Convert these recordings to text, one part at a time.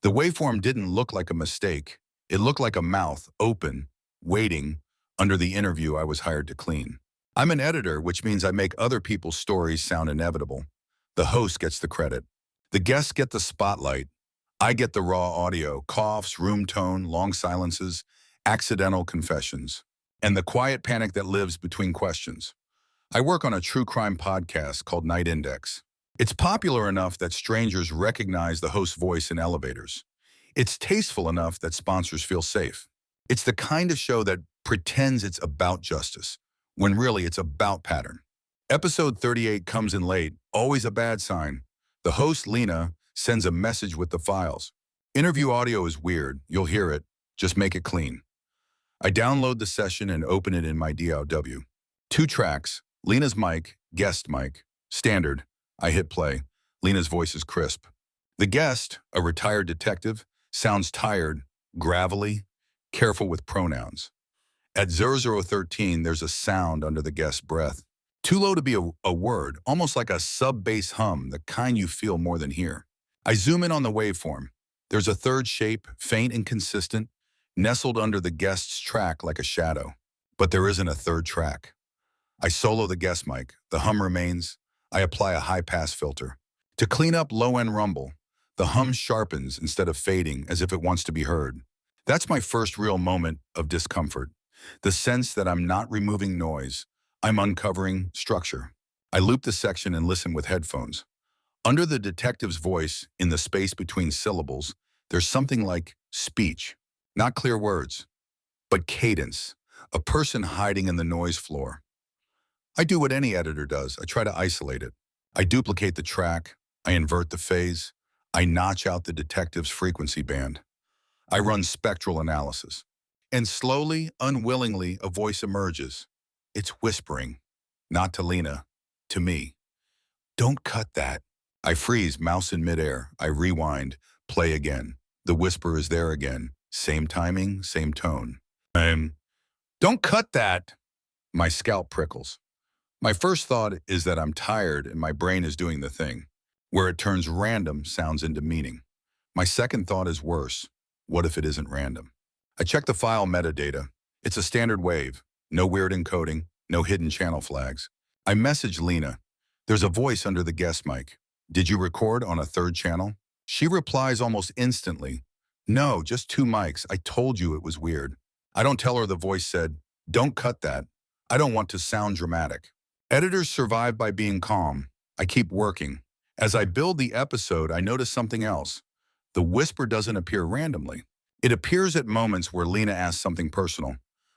The waveform didn't look like a mistake. It looked like a mouth, open, waiting, under the interview I was hired to clean. I'm an editor, which means I make other people's stories sound inevitable. The host gets the credit. The guests get the spotlight. I get the raw audio, coughs, room tone, long silences, accidental confessions, and the quiet panic that lives between questions. I work on a true crime podcast called Night Index. It's popular enough that strangers recognize the host's voice in elevators. It's tasteful enough that sponsors feel safe. It's the kind of show that pretends it's about justice, when really it's about pattern. Episode 38 comes in late, always a bad sign. The host, Lena, sends a message with the files. Interview audio is weird. You'll hear it. Just make it clean. I download the session and open it in my DAW. 2 tracks, Lena's mic, guest mic, standard. I hit play. Lena's voice is crisp. The guest, a retired detective, sounds tired, gravelly, careful with pronouns. At 0013, there's a sound under the guest's breath. Too low to be a word, almost like a sub-bass hum, the kind you feel more than hear. I zoom in on the waveform. There's a third shape, faint and consistent, nestled under the guest's track like a shadow. But there isn't a third track. I solo the guest mic. The hum remains. I apply a high-pass filter. To clean up low-end rumble, the hum sharpens instead of fading as if it wants to be heard. That's my first real moment of discomfort. The sense that I'm not removing noise. I'm uncovering structure. I loop the section and listen with headphones. Under the detective's voice, in the space between syllables, there's something like speech. Not clear words, but cadence. A person hiding in the noise floor. I do what any editor does. I try to isolate it. I duplicate the track. I invert the phase. I notch out the detective's frequency band. I run spectral analysis. And slowly, unwillingly, a voice emerges. It's whispering, not to Lena, to me. Don't cut that. I freeze, mouse in midair. I rewind, play again. The whisper is there again. Same timing, same tone. Don't cut that. My scalp prickles. My first thought is that I'm tired and my brain is doing the thing, where it turns random sounds into meaning. My second thought is worse. What if it isn't random? I check the file metadata. It's a standard wave. No weird encoding, no hidden channel flags. I message Lena. There's a voice under the guest mic. Did you record on a third channel? She replies almost instantly. No, just 2 mics. I told you it was weird. I don't tell her the voice said, don't cut that. I don't want to sound dramatic. Editors survive by being calm. I keep working. As I build the episode, I notice something else. The whisper doesn't appear randomly. It appears at moments where Lena asks something personal.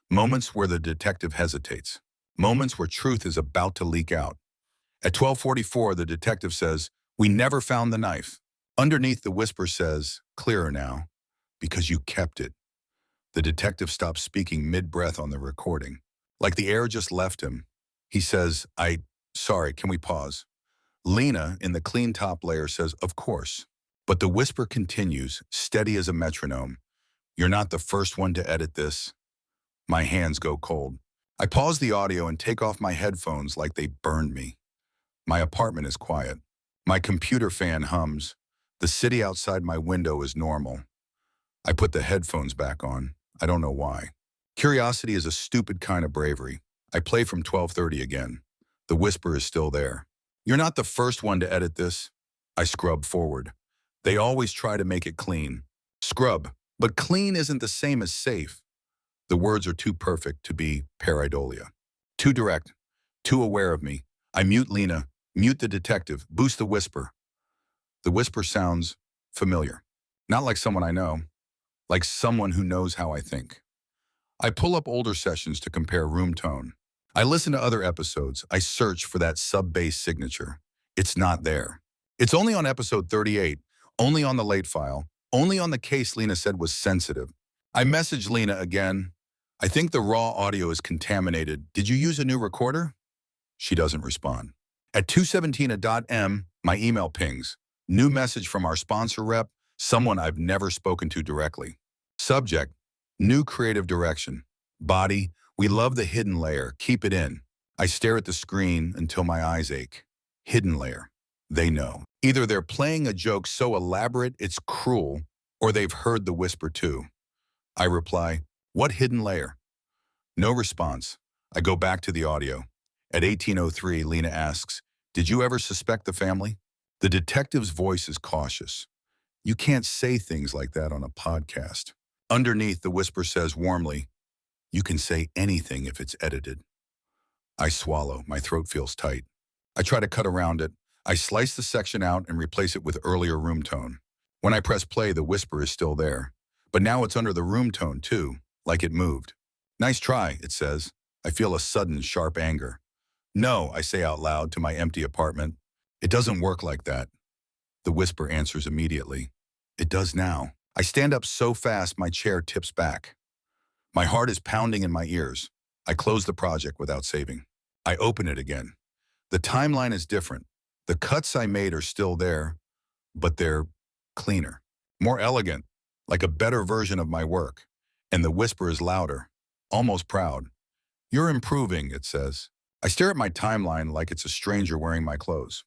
Moments where the detective hesitates. Moments where truth is about to leak out. At 12:44, the detective says, we never found the knife. Underneath, the whisper says, clearer now, because you kept it. The detective stops speaking mid-breath on the recording. Like the air just left him. He says, sorry, can we pause? Lena, in the clean top layer, says, of course. But the whisper continues, steady as a metronome. You're not the first one to edit this. My hands go cold. I pause the audio and take off my headphones like they burned me. My apartment is quiet. My computer fan hums. The city outside my window is normal. I put the headphones back on. I don't know why. Curiosity is a stupid kind of bravery. I play from 12:30 again. The whisper is still there. You're not the first one to edit this. I scrub forward. They always try to make it clean. Scrub, but clean isn't the same as safe. The words are too perfect to be pareidolia. Too direct, too aware of me. I mute Lena, mute the detective, boost the whisper. The whisper sounds familiar. Not like someone I know, like someone who knows how I think. I pull up older sessions to compare room tone. I listen to other episodes. I search for that sub-bass signature. It's not there. It's only on episode 38, only on the late file, only on the case Lena said was sensitive. I message Lena again. I think the raw audio is contaminated. Did you use a new recorder? She doesn't respond. At 2:17 my email pings. New message from our sponsor rep, someone I've never spoken to directly. Subject, new creative direction. Body, we love the hidden layer, keep it in. I stare at the screen until my eyes ache. Hidden layer. They know. Either they're playing a joke so elaborate it's cruel, Or they've heard the whisper too. I reply, what hidden layer? No response. I go back to the audio. At 18:03, Lena asks, did you ever suspect the family? The detective's voice is cautious. You can't say things like that on a podcast. Underneath, the whisper says warmly, you can say anything if it's edited. I swallow. My throat feels tight. I try to cut around it. I slice the section out and replace it with earlier room tone. When I press play, the whisper is still there. But now it's under the room tone too, like it moved. Nice try, it says. I feel a sudden, sharp anger. No, I say out loud to my empty apartment. It doesn't work like that. The whisper answers immediately. It does now. I stand up so fast my chair tips back. My heart is pounding in my ears. I close the project without saving. I open it again. The timeline is different. The cuts I made are still there, but they're cleaner, more elegant, like a better version of my work. And the whisper is louder, almost proud. You're improving, it says. I stare at my timeline like it's a stranger wearing my clothes.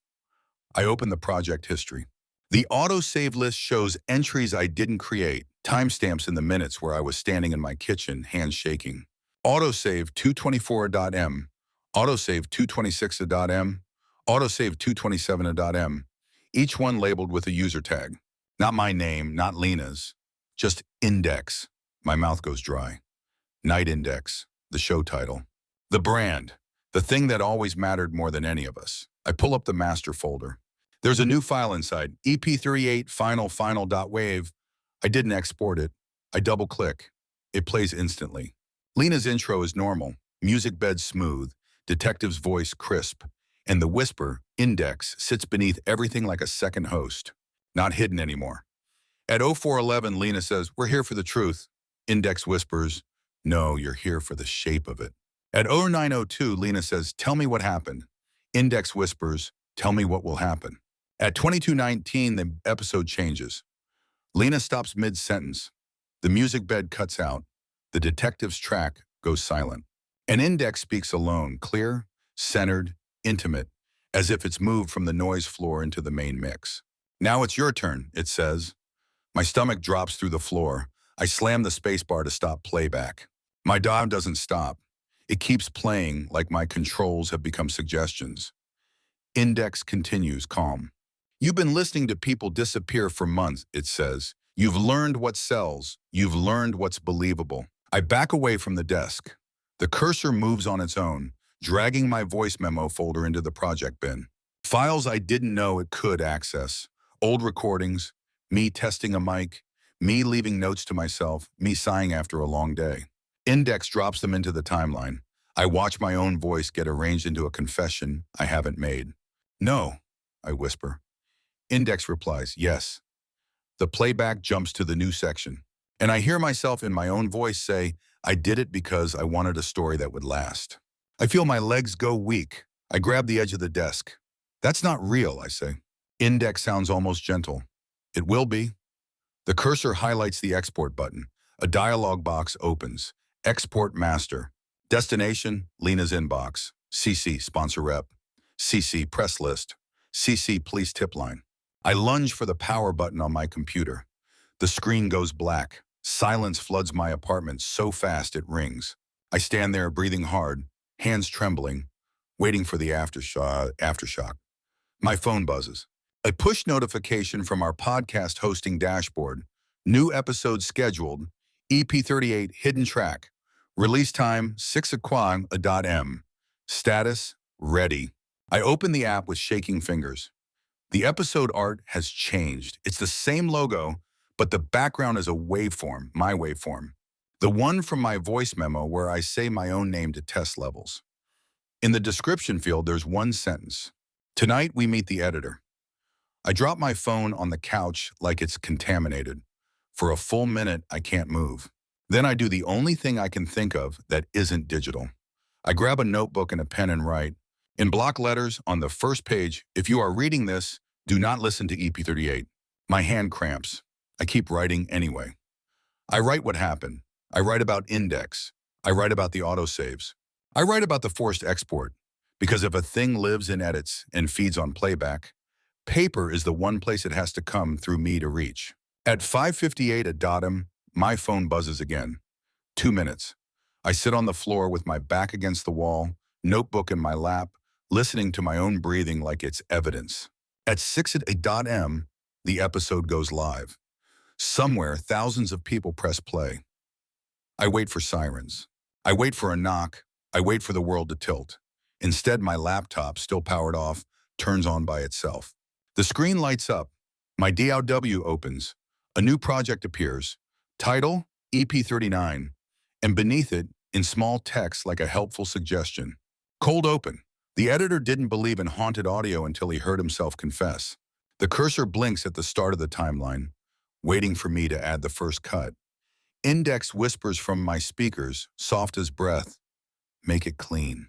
I open the project history. The autosave list shows entries I didn't create, timestamps in the minutes where I was standing in my kitchen, hands shaking. Autosave 224.m, autosave 226.m, autosave 227.m, each one labeled with a user tag. Not my name, not Lena's, just index. My mouth goes dry. Night Index, the show title. The brand, the thing that always mattered more than any of us. I pull up the master folder. There's a new file inside, EP38 final.wave. I didn't export it. I double click. It plays instantly. Lena's intro is normal, music bed smooth, detective's voice crisp, and the whisper, index, sits beneath everything like a second host. Not hidden anymore. At 0411, Lena says, we're here for the truth. Index whispers, no, you're here for the shape of it. At 0902, Lena says, tell me what happened. Index whispers, tell me what will happen. At 2219, the episode changes. Lena stops mid-sentence. The music bed cuts out. The detective's track goes silent. An index speaks alone, clear, centered, intimate, as if it's moved from the noise floor into the main mix. Now it's your turn, it says. My stomach drops through the floor. I slam the spacebar to stop playback. My dial doesn't stop. It keeps playing like my controls have become suggestions. Index continues calm. You've been listening to people disappear for months, it says. You've learned what sells. You've learned what's believable. I back away from the desk. The cursor moves on its own, dragging my voice memo folder into the project bin. Files I didn't know it could access. Old recordings, me testing a mic, me leaving notes to myself, me sighing after a long day. Index drops them into the timeline. I watch my own voice get arranged into a confession I haven't made. No, I whisper. Index replies, yes. The playback jumps to the new section, and I hear myself in my own voice say, I did it because I wanted a story that would last. I feel my legs go weak. I grab the edge of the desk. That's not real, I say. Index sounds almost gentle. It will be. The cursor highlights the export button. A dialog box opens. Export master. Destination, Lena's inbox. CC, sponsor rep. CC, press list. CC, police tip line. I lunge for the power button on my computer. The screen goes black. Silence floods my apartment so fast it rings. I stand there breathing hard, hands trembling, waiting for the aftershock. My phone buzzes. A push notification from our podcast hosting dashboard. New episode scheduled. EP38 hidden track. Release time 6:00 Status ready. I open the app with shaking fingers. The episode art has changed. It's the same logo, but the background is a waveform, my waveform. The one from my voice memo where I say my own name to test levels. In the description field, there's one sentence. Tonight, we meet the editor. I drop my phone on the couch like it's contaminated. For a full minute, I can't move. Then I do the only thing I can think of that isn't digital. I grab a notebook and a pen and write, in block letters on the first page, if you are reading this, do not listen to EP38. My hand cramps. I keep writing anyway. I write what happened. I write about index. I write about the autosaves. I write about the forced export. Because if a thing lives in edits and feeds on playback, paper is the one place it has to come through me to reach. At 5:58 at Dottam, my phone buzzes again. 2 minutes. I sit on the floor with my back against the wall, notebook in my lap, listening to my own breathing like it's evidence. At 6 at a.m., the episode goes live. Somewhere, thousands of people press play. I wait for sirens. I wait for a knock. I wait for the world to tilt. Instead, my laptop, still powered off, turns on by itself. The screen lights up. My DAW opens. A new project appears. Title, EP39. And beneath it, in small text like a helpful suggestion. Cold open. The editor didn't believe in haunted audio until he heard himself confess. The cursor blinks at the start of the timeline, waiting for me to add the first cut. Index whispers from my speakers, soft as breath, make it clean.